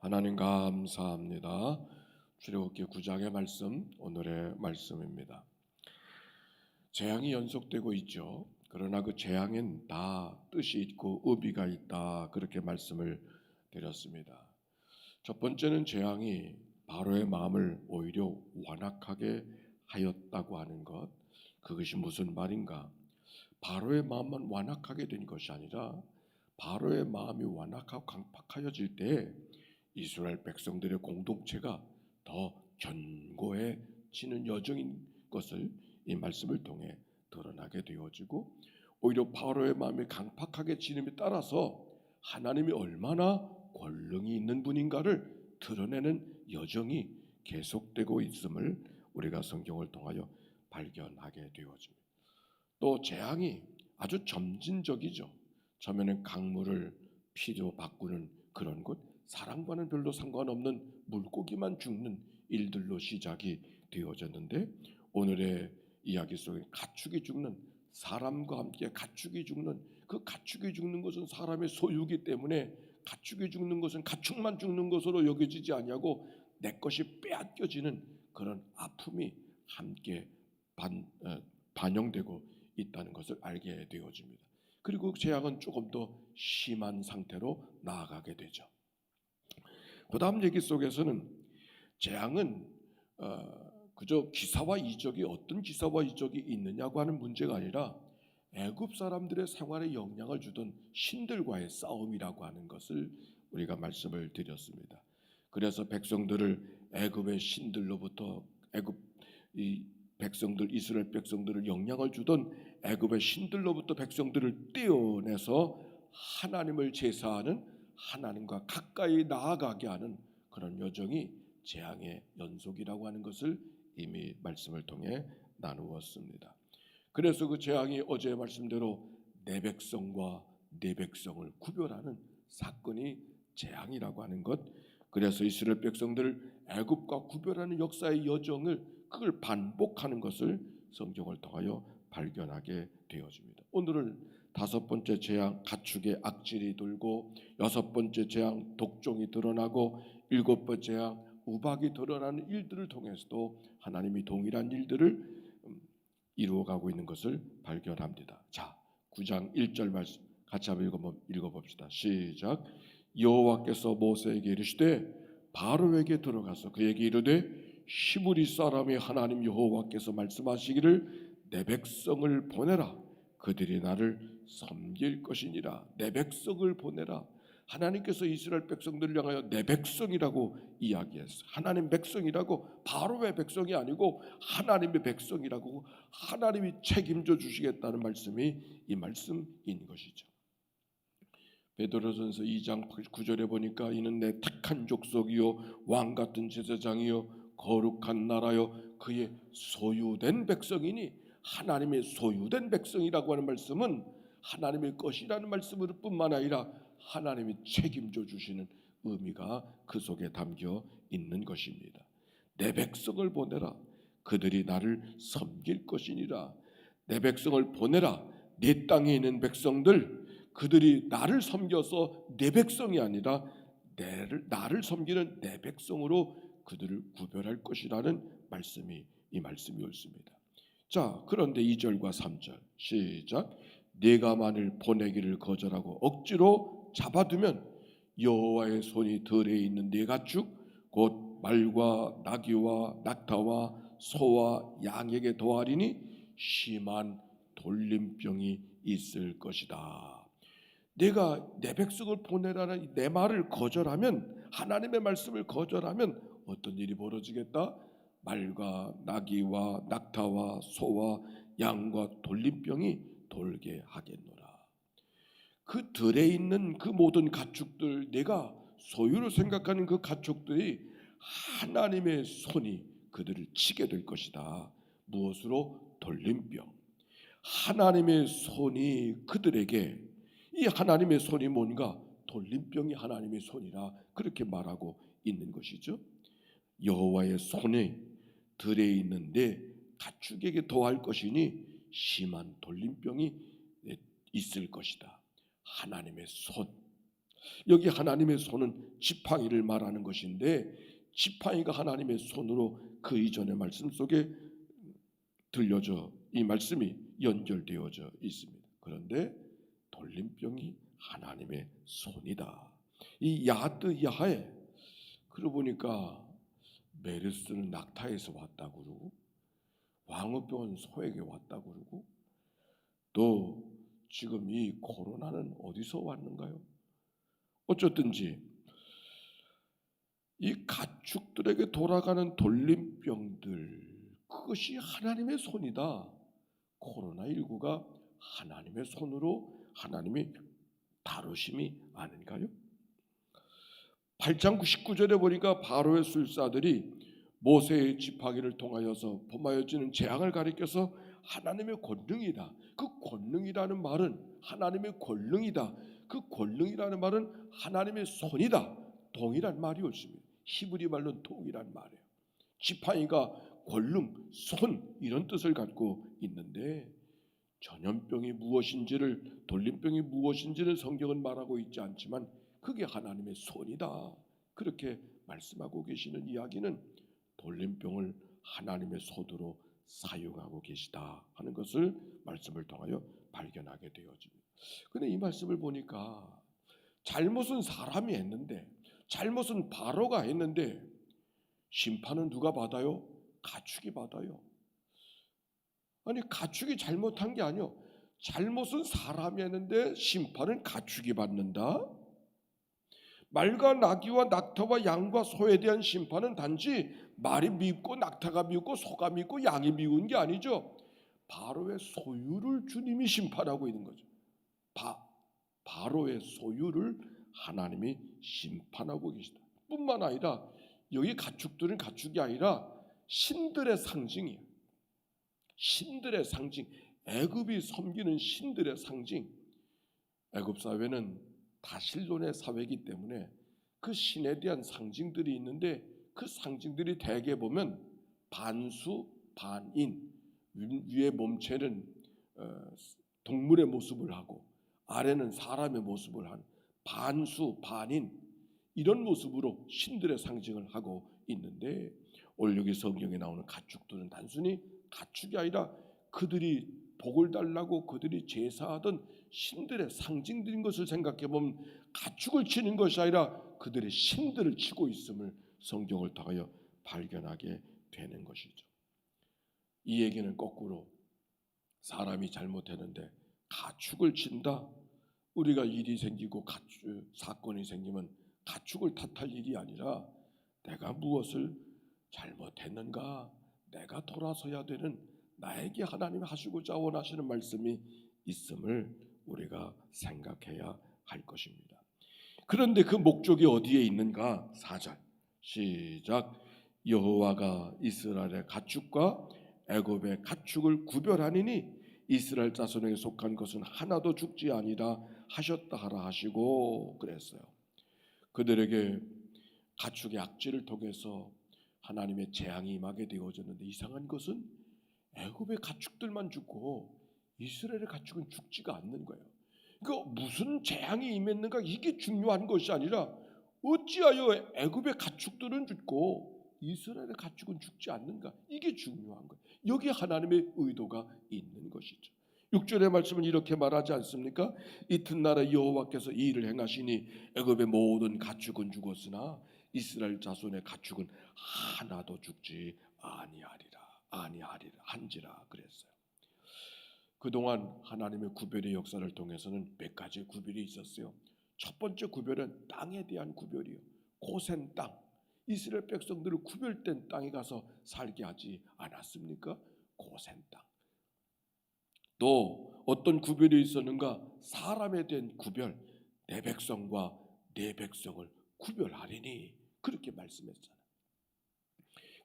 하나님 감사합니다. 출애굽기 9장의 말씀, 오늘의 말씀입니다. 재앙이 연속되고 있죠. 그러나 그 재앙엔 다 뜻이 있고 의미가 있다, 그렇게 말씀을 드렸습니다. 첫 번째는 재앙이 바로의 마음을 오히려 완악하게 하였다고 하는 것. 그것이 무슨 말인가? 바로의 마음만 완악하게 된 것이 아니라 바로의 마음이 완악하고 강팍하여질 때 이스라엘 백성들의 공동체가 더 견고해지는 여정인 것을 이 말씀을 통해 드러나게 되어지고, 오히려 바로의 마음이 강팍하게 지름에 따라서 하나님이 얼마나 권능이 있는 분인가를 드러내는 여정이 계속되고 있음을 우리가 성경을 통하여 발견하게 되어집니다. 또 재앙이 아주 점진적이죠. 처음에는 강물을 피로 바꾸는 그런 것, 사람과는 별로 상관없는 물고기만 죽는 일들로 시작이 되어졌는데, 오늘의 이야기 속에 가축이 죽는, 사람과 함께 가축이 죽는, 그 가축이 죽는 것은 사람의 소유이기 때문에 가축이 죽는 것은 가축만 죽는 것으로 여겨지지 아니하고 내 것이 빼앗겨지는 그런 아픔이 함께 반영되고 있다는 것을 알게 되어집니다. 그리고 재앙은 조금 더 심한 상태로 나아가게 되죠. 그 다음 얘기 속에서는 재앙은 그저 기사와 이적이, 어떤 기사와 이적이 있느냐고 하는 문제가 아니라 애굽 사람들의 생활에 영향을 주던 신들과의 싸움이라고 하는 것을 우리가 말씀을 드렸습니다. 그래서 백성들을 애굽의 신들로부터, 애굽 백성들, 이스라엘 백성들을 영향을 주던 애굽의 신들로부터 백성들을 떼어내서 하나님을 제사하는, 하나님과 가까이 나아가게 하는 그런 여정이 재앙의 연속이라고 하는 것을 이미 말씀을 통해 나누었습니다. 그래서 그 재앙이 어제의 말씀대로 내 백성과 내 백성을 구별하는 사건이 재앙이라고 하는 것, 그래서 이스라엘 백성들을 애굽과 구별하는 역사의 여정을, 그걸 반복하는 것을 성경을 통하여 발견하게 되어집니다. 오늘은 다섯 번째 재앙, 가축의 악질이 돌고, 여섯 번째 재앙, 독종이 드러나고, 일곱 번째 재앙, 우박이 드러나는 일들을 통해서도 하나님이 동일한 일들을 이루어가고 있는 것을 발견합니다. 자, 9장 1절 말씀 같이 한번 읽어봅시다. 시작. 여호와께서 모세에게 이르시되 바로에게 들어가서 그에게 이르되 히브리 사람의 하나님 여호와께서 말씀하시기를 내 백성을 보내라. 그들이 나를 섬길 것이니라. 내 백성을 보내라. 하나님께서 이스라엘 백성들을 향하여 내 백성이라고 이야기했어요. 하나님 백성이라고, 바로의 백성이 아니고 하나님의 백성이라고, 하나님이 책임져 주시겠다는 말씀이 이 말씀인 것이죠. 베드로전서 2장 9절에 보니까 이는 내 택한 족속이요 왕 같은 제사장이요 거룩한 나라요 그의 소유된 백성이니, 하나님의 소유된 백성이라고 하는 말씀은 하나님의 것이라는 말씀으로 뿐만 아니라 하나님이 책임져 주시는 의미가 그 속에 담겨 있는 것입니다. 내 백성을 보내라. 그들이 나를 섬길 것이니라. 내 백성을 보내라. 내 땅에 있는 백성들, 그들이 나를 섬겨서 내 백성이 아니라 나를 섬기는 내 백성으로 그들을 구별할 것이라는 말씀이, 이 말씀이 옳습니다. 자, 그런데 2절과 3절 시작. 네가 만일 보내기를 거절하고 억지로 잡아두면 여호와의 손이 들에 있는 네 가축 곧 말과 나귀와 낙타와 소와 양에게 더하리니 심한 돌림병이 있을 것이다. 내가 내 백성을 보내라는 내 말을 거절하면, 하나님의 말씀을 거절하면 어떤 일이 벌어지겠다? 말과 나귀와 낙타와 소와 양과 돌림병이 돌게 하겠노라. 그 들에 있는 그 모든 가축들, 내가 소유로 생각하는 그 가축들이 하나님의 손이 그들을 치게 될 것이다. 무엇으로? 돌림병. 하나님의 손이 그들에게, 이 하나님의 손이 뭔가? 돌림병이 하나님의 손이라 그렇게 말하고 있는 것이죠. 여호와의 손이 들에 있는데 가축에게 더할 것이니 심한 돌림병이 있을 것이다. 하나님의 손, 여기 하나님의 손은 지팡이를 말하는 것인데 지팡이가 하나님의 손으로 그 이전의 말씀 속에 들려져 이 말씀이 연결되어져 있습니다. 그런데 돌림병이 하나님의 손이다. 이 야드 야하에 그러고 보니까 메르스는 낙타에서 왔다고 그러고 광우병은 소에게 왔다고 그러고 또 지금 이 코로나는 어디서 왔는가요? 어쨌든지 이 가축들에게 돌아가는 돌림병들 그것이 하나님의 손이다. 코로나19가 하나님의 손으로 하나님이 다루심이 아닌가요? 8장 99절에 보니까 바로의 술사들이 모세의 지팡이를 통하여서 범하여지는 재앙을 가리켜서 하나님의 권능이다. 그 권능이라는 말은 하나님의 권능이다. 그 권능이라는 말은 하나님의 손이다. 동일한 말이 옳습니다. 히브리 말로는 동일한 말이에요. 지팡이가 권능, 손 이런 뜻을 갖고 있는데 전염병이 무엇인지를 돌림병이 무엇인지를 성경은 말하고 있지 않지만 그게 하나님의 손이다. 그렇게 말씀하고 계시는 이야기는 돌림병을 하나님의 손으로 사용하고 계시다 하는 것을 말씀을 통하여 발견하게 되어집니다. 그런데 이 말씀을 보니까 잘못은 사람이 했는데 잘못은 바로가 했는데 심판은 누가 받아요? 가축이 받아요. 아니 가축이 잘못한 게 아니요. 잘못은 사람이 했는데 심판은 가축이 받는다. 말과 나귀와 낙타와 양과 소에 대한 심판은 단지 말이 미흡고 낙타가 미흡고 소가 미흡고 양이 미운 게 아니죠. 바로의 소유를 주님이 심판하고 있는 거죠. 바로의 소유를 하나님이 심판하고 계시다. 뿐만 아니라 여기 가축들은 가축이 아니라 신들의 상징이에요. 신들의 상징, 애굽이 섬기는 신들의 상징. 애굽 사회는 다실론의 사회이기 때문에 그 신에 대한 상징들이 있는데 그 상징들이 대개 보면 반수, 반인, 위의 몸체는 동물의 모습을 하고 아래는 사람의 모습을 한 반수, 반인 이런 모습으로 신들의 상징을 하고 있는데 오늘 여기 성경에 나오는 가축들은 단순히 가축이 아니라 그들이 복을 달라고 그들이 제사하던 신들의 상징들인 것을 생각해 보면 가축을 치는 것이 아니라 그들의 신들을 치고 있음을 성경을 통하여 발견하게 되는 것이죠. 이 얘기는 거꾸로 사람이 잘못했는데 가축을 친다. 우리가 일이 생기고 사건이 생기면 가축을 탓할 일이 아니라 내가 무엇을 잘못했는가? 내가 돌아서야 되는 나에게 하나님이 하시고자 원하시는 말씀이 있음을 우리가 생각해야 할 것입니다. 그런데 그 목적이 어디에 있는가? 4절 시작. 여호와가 이스라엘의 가축과 애굽의 가축을 구별하니니 이스라엘 자손에게 속한 것은 하나도 죽지 아니라 하셨다 하라 하시고 그랬어요. 그들에게 가축의 악질을 통해서 하나님의 재앙이 임하게 되어졌는데 이상한 것은 애굽의 가축들만 죽고 이스라엘의 가축은 죽지가 않는 거예요. 그러니까 무슨 재앙이 임했는가 이게 중요한 것이 아니라 어찌하여 애굽의 가축들은 죽고 이스라엘의 가축은 죽지 않는가 이게 중요한 거예요. 여기에 하나님의 의도가 있는 것이죠. 6절의 말씀은 이렇게 말하지 않습니까? 이튿날에 여호와께서 이 일을 행하시니 애굽의 모든 가축은 죽었으나 이스라엘 자손의 가축은 하나도 죽지 아니하리라 한지라 그랬어요. 그동안 하나님의 구별의 역사를 통해서는 몇 가지의 구별이 있었어요. 첫 번째 구별은 땅에 대한 구별이요. 고센 땅, 이스라엘 백성들을 구별된 땅에 가서 살게 하지 않았습니까? 고센 땅. 또 어떤 구별이 있었는가? 사람에 대한 구별, 내 백성과 내 백성을 구별하리니 그렇게 말씀했잖아요.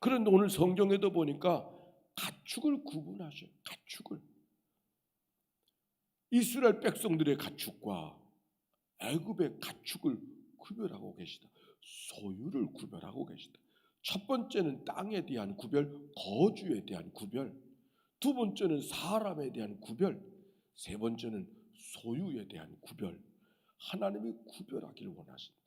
그런데 오늘 성경에도 보니까 가축을 구분하셔요. 가축을. 이스라엘 백성들의 가축과 애굽의 가축을 구별하고 계시다. 소유를 구별하고 계시다. 첫 번째는 땅에 대한 구별, 거주에 대한 구별. 두 번째는 사람에 대한 구별. 세 번째는 소유에 대한 구별. 하나님이 구별하기를 원하신다.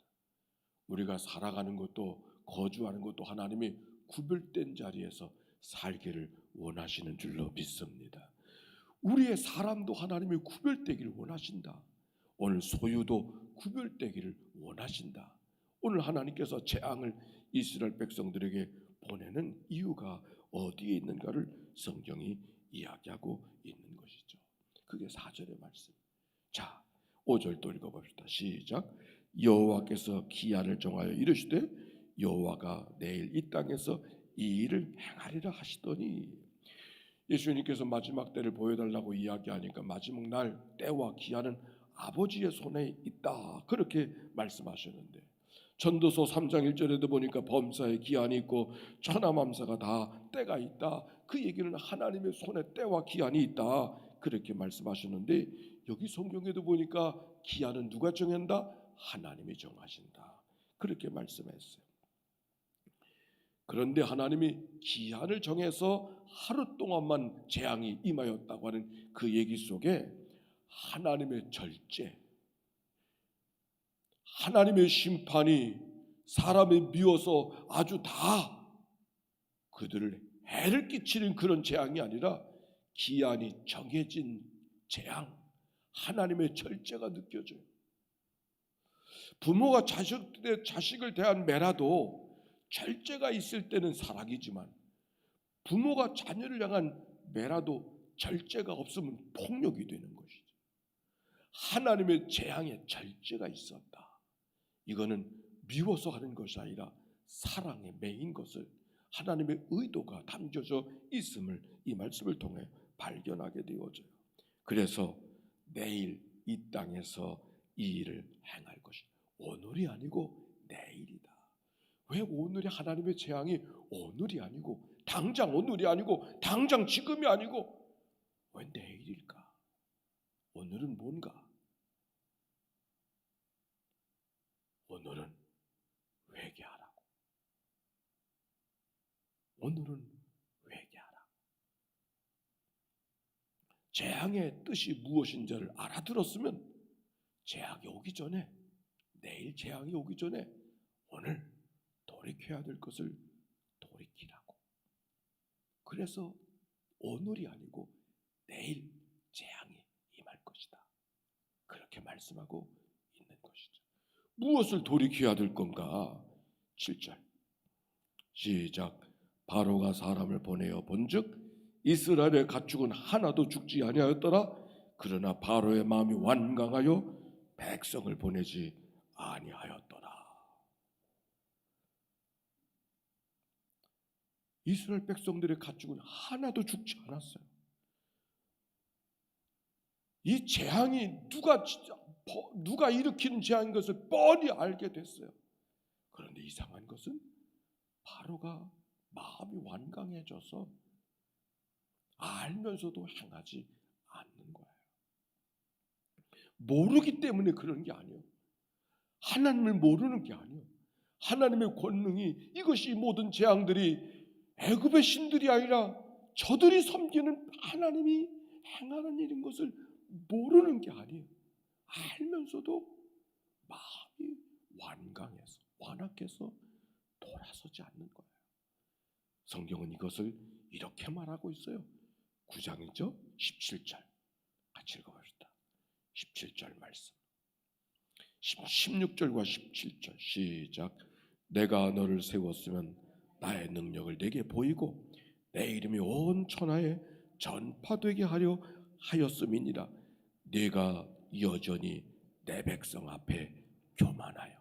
우리가 살아가는 것도 거주하는 것도 하나님이 구별된 자리에서 살기를 원하시는 줄로 믿습니다. 우리의 사람도 하나님이 구별되기를 원하신다. 오늘 소유도 구별되기를 원하신다. 오늘 하나님께서 재앙을 이스라엘 백성들에게 보내는 이유가 어디에 있는가를 성경이 이야기하고 있는 것이죠. 그게 4절의 말씀. 자, 5절도 읽어봅시다. 시작. 여호와께서 기한을 정하여 이르시되 여호와가 내일 이 땅에서 이 일을 행하리라 하시더니, 예수님께서 마지막 때를 보여달라고 이야기하니까 마지막 날 때와 기한은 아버지의 손에 있다, 그렇게 말씀하셨는데, 전도서 3장 1절에도 보니까 범사의 기한이 있고 천하만사가 다 때가 있다, 그 얘기는 하나님의 손에 때와 기한이 있다 그렇게 말씀하셨는데, 여기 성경에도 보니까 기한은 누가 정한다? 하나님이 정하신다 그렇게 말씀했어요. 그런데 하나님이 기한을 정해서 하루 동안만 재앙이 임하였다고 하는 그 얘기 속에 하나님의 절제, 하나님의 심판이 사람이 미워서 아주 다 그들을 해를 끼치는 그런 재앙이 아니라 기한이 정해진 재앙, 하나님의 절제가 느껴져요. 부모가 자식을 대한 매라도 절제가 있을 때는 사랑이지만 부모가 자녀를 향한 매라도 절제가 없으면 폭력이 되는 것이죠. 하나님의 재앙에 절제가 있었다. 이거는 미워서 하는 것이 아니라 사랑에 매인 것을, 하나님의 의도가 담겨져 있음을 이 말씀을 통해 발견하게 되어져요. 그래서 내일 이 땅에서 이 일을 행할 것이 오늘이 아니고 내일이다. 왜 오늘의 하나님의 재앙이 오늘이 아니고 당장 오늘이 아니고 당장 지금이 아니고 왜 내일일까? 오늘은 뭔가? 오늘은 회개하라고. 오늘은 회개하라. 재앙의 뜻이 무엇인지를 알아들었으면 재앙이 오기 전에, 내일 재앙이 오기 전에 오늘 돌이켜야 될 것을 돌이키라고. 그래서 오늘이 아니고 내일 재앙이 임할 것이다, 그렇게 말씀하고 있는 것이죠. 무엇을 돌이켜야 될 건가? 7절 시작. 바로가 사람을 보내어 본즉 이스라엘의 가축은 하나도 죽지 아니하였더라. 그러나 바로의 마음이 완강하여 백성을 보내지 아니하였더라. 이스라엘 백성들의 가축은 하나도 죽지 않았어요. 이 재앙이 누가 일으키는 재앙인 것을 뻔히 알게 됐어요. 그런데 이상한 것은 바로가 마음이 완강해져서 알면서도 행하지 않는 거예요. 모르기 때문에 그런 게 아니에요. 하나님을 모르는 게 아니에요. 하나님의 권능이, 이것이 모든 재앙들이 애굽의 신들이 아니라 저들이 섬기는 하나님이 행하는 일인 것을 모르는 게 아니에요. 알면서도 마음이 완강해서, 완악해서 돌아서지 않는 거예요. 성경은 이것을 이렇게 말하고 있어요. 9장이죠? 17절 같이 읽어봅시다. 17절 말씀, 16절과 17절 시작. 내가 너를 세웠으면 나의 능력을 네게 보이고 내 이름이 온 천하에 전파되게 하려 하였음이니라. 네가 여전히 내 백성 앞에 교만하여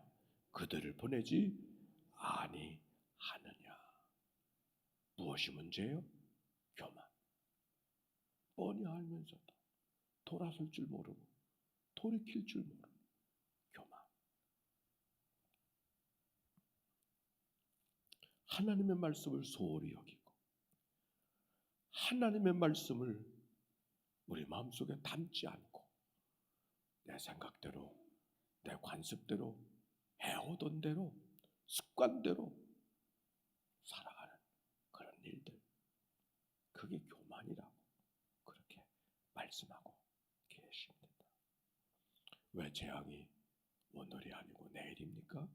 그들을 보내지 아니하느냐. 무엇이 문제예요? 교만. 뻔히 알면서도 돌아설 줄 모르고 돌이킬 줄 모르고 교만. 하나님의 말씀을 소홀히 여기고 하나님의 말씀을 우리 마음속에 담지 않고 내 생각대로, 내 관습대로, 해오던 대로, 습관대로 살아가는 그런 일들, 그게 교만이라고 그렇게 말씀하고 계십니다. 왜 재앙이 오늘이 아니고 내일입니까?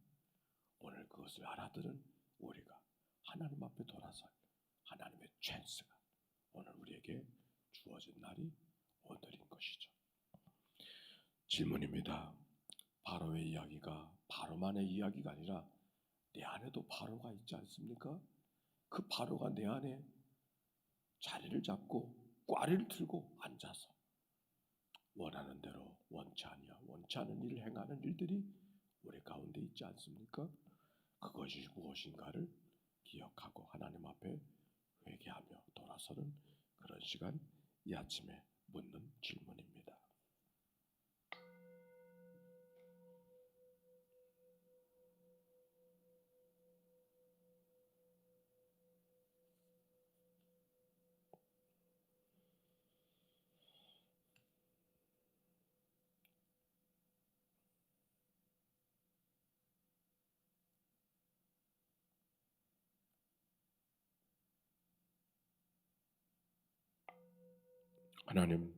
오늘 그것을 알아들은 우리가 하나님 앞에 돌아설 하나님의 찬스가 오늘 우리에게 주어진 날이 오늘인 것이죠. 질문입니다. 바로의 이야기가 바로만의 이야기가 아니라 내 안에도 바로가 있지 않습니까? 그 바로가 내 안에 자리를 잡고 꽈리를 틀고 앉아서 원하는 대로 원치 않은 일을 행하는 일들이 우리 가운데 있지 않습니까? 그것이 무엇인가를 기억하고 하나님 앞에 회개하며 돌아서는 그런 시간, 이 아침에 묻는 질문입니다. 하나님,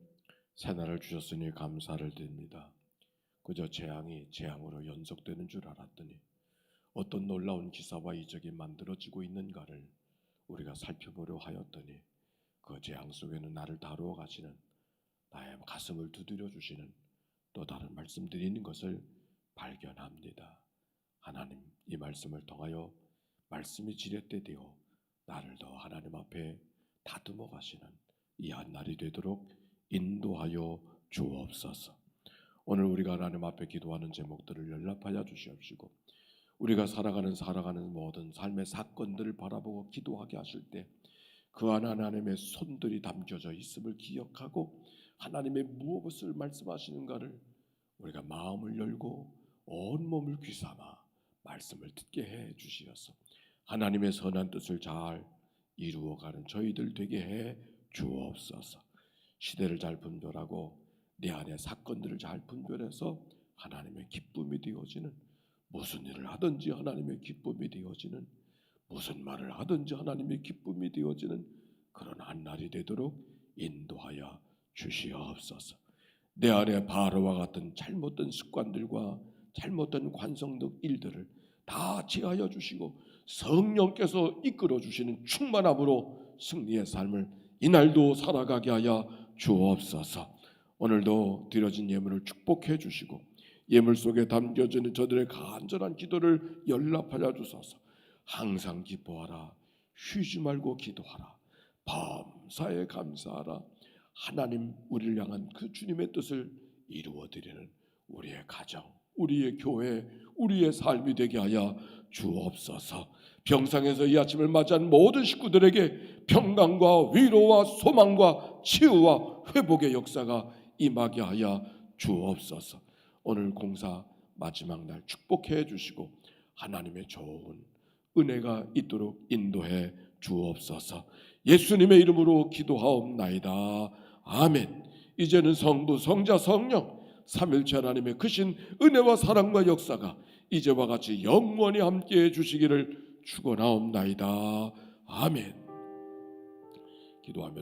새날을 주셨으니 감사를 드립니다. 그저 재앙이 재앙으로 연속되는 줄 알았더니 어떤 놀라운 기사와 이적이 만들어지고 있는가를 우리가 살펴보려 하였더니 그 재앙 속에는 나를 다루어 가시는, 나의 가슴을 두드려 주시는 또 다른 말씀들이 있는 것을 발견합니다. 하나님, 이 말씀을 통하여 말씀이 지렛대 되어 나를 더 하나님 앞에 다듬어 가시는 이 한날이 되도록 인도하여 주옵소서. 오늘 우리가 하나님 앞에 기도하는 제목들을 연락하여 주시옵시고 우리가 살아가는 모든 삶의 사건들을 바라보고 기도하게 하실 때 그 안에 하나님의 손들이 담겨져 있음을 기억하고 하나님의 무엇을 말씀하시는가를 우리가 마음을 열고 온몸을 귀삼아 말씀을 듣게 해 주시어서 하나님의 선한 뜻을 잘 이루어가는 저희들 되게 해 주옵소서. 시대를 잘 분별하고 내 안의 사건들을 잘 분별해서 하나님의 기쁨이 되어지는, 무슨 일을 하든지 하나님의 기쁨이 되어지는, 무슨 말을 하든지 하나님의 기쁨이 되어지는 그런 한날이 되도록 인도하여 주시옵소서. 내 안에 바로와 같은 잘못된 습관들과 잘못된 관성적 일들을 다 제하여 주시고 성령께서 이끌어 주시는 충만함으로 승리의 삶을 이날도 살아가게 하여 주옵소서. 오늘도 드려진 예물을 축복해 주시고 예물 속에 담겨지는 저들의 간절한 기도를 연락하여 주소서. 항상 기뻐하라, 쉬지 말고 기도하라, 범사에 감사하라. 하나님, 우리를 향한 그 주님의 뜻을 이루어드리는 우리의 가정, 우리의 교회, 우리의 삶이 되게 하여 주옵소서. 병상에서 이 아침을 맞이한 모든 식구들에게 평강과 위로와 소망과 치유와 회복의 역사가 임하게 하여 주옵소서. 오늘 공사 마지막 날 축복해 주시고 하나님의 좋은 은혜가 있도록 인도해 주옵소서. 예수님의 이름으로 기도하옵나이다. 아멘. 이제는 성부, 성자, 성령 삼일체 하나님의 크신 은혜와 사랑과 역사가 이제와 같이 영원히 함께해 주시기를 축원하옵나이다. 아멘. 기도하며